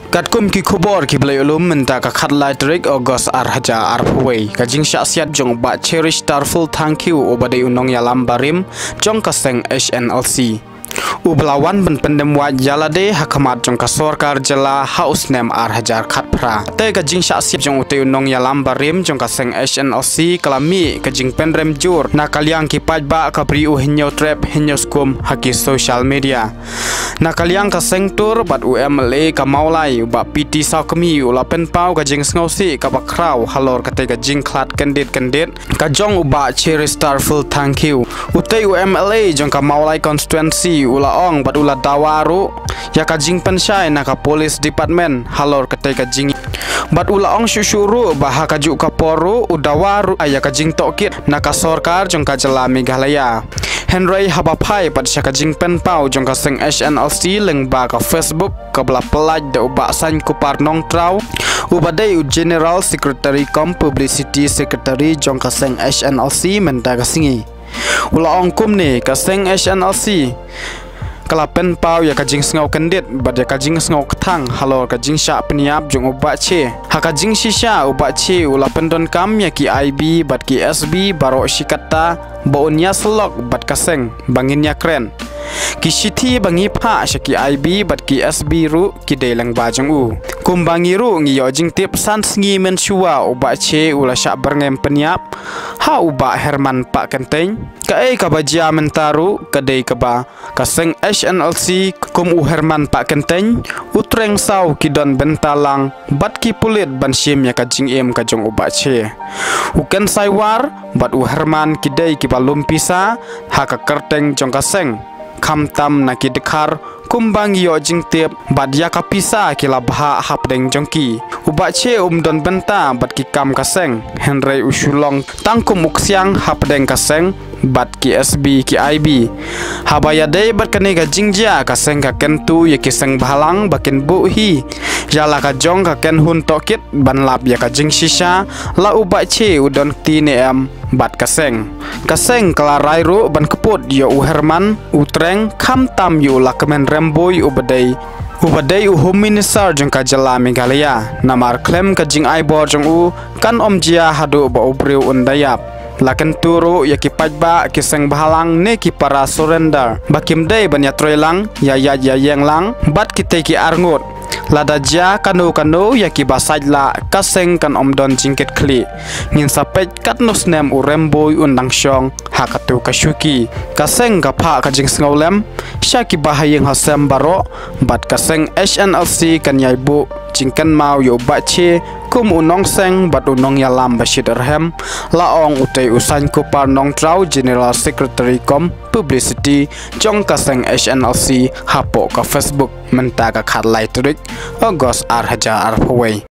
Katkum ki khubor ki blai ulum menta ka khatlai trik August arhaja arphuwei ka jing syaksiat jong ba cherish tarful thank you obadai unong yalam barim jong ka seng HNLC ublawan ben pendem wa jalade hakamat jong ka sorkar jala haus nem arhajar khatpra te ka jing syaksiat jong ute unong yalam barim jong ka seng HNLC kalami ka jing penrem jur na kaliang ki pajba ka pri u hinyo trap hinyo skum haki social media na kaliang ka seng tur bat UMLA ka maulai ba PT saw kami ula pen pau ka jing sngosi ka bakraw halor ka te ka jing klat kendit ka jong uba cherry starful thank you ute UMLA jong ka maulai constituency ula ong bat ula dawaru ya ka jing pensyai na ka police department halor ka te ka jing bat ula ong syusyuru bah ka ju ka poru udawaru aya ka jing tokit na ka sorkar jong ka jala Meghalaya Henry habapai pat syaka jing pen pau jong ka seng HNLC leng ba ka Facebook ka bla pelaj da uba san ku parnong trau ubadai u General Secretary kom Publicity Secretary jong ka seng HNLC menta ka singi ula ong kum ni ka seng HNLC kalapen pau ya ka jing sngaw kendit bad ya ka jing sngaw kthang halor ka jing sha peniap jong uba che ha ka jing shisha uba che ula pendon kam ya ki IB bad ki SB baro shikata bonya slok bad ka seng bangin ya kren ki shithi bangi pha shaki IB bad ki SB ru ki delang ba jong u kum bangi ru ngi yo jing tip san sngi men shua uba che ula sha berngem peniap ha uba Herman Pak Kenteng ka ka bajia mentaru ka dei ka ba ka seng HNLC kum u Herman Pak Kenteng utreng saw ki don bentalang bat ki pulit ban shim ya ka jing em ka jong uba che uken saiwar bat u Herman ki dei ki balum pisa ha ka kerteng jong ka seng kham tam na ki dekhar kumbang yo jing tip bad ya ka pisa ki labha hapdeng jongki uba che don benta bat ki kam ka seng Henry usulong tangkum uksiang hapdeng ka seng bat ki SB ki IB habaya dei bat kane ga jingja ka seng ka kentu ye ki seng bhalang bakin bu hi jala ka jong ka ken hun tokit ban lap ya ka jing shisha la uba che udon tine am bat ka seng kelarai ru ban keput yo u Herman utreng kham tam yu la kemen remboy ubadai u Home Minister jong ka jala Meghalaya namar klem ka jing ai bor jong u kan omjia hadu ba ubriu undayap laken turu ya ki pajba ki seng bahalang ne ki para surrender bakim dei banya troilang ya yang lang bat ki te ki arngut lada ja kanu ya ki basaj la kaseng kan omdon jingket kli ngin sapet kat nusnem u remboy undang syong hakatu kasyuki kaseng ka pha ka jing sngaulem syaki bahayeng hasem baro bat kaseng HNLC kan yaibu jingkan mau yo bache kum unong seng bat unong yalam bashirhem laong utei usan ku parnong trau General Secretary kom Publicity jong ka seng HNLC hapo ka Facebook menta ka khatlai turik August arhaja arphuwei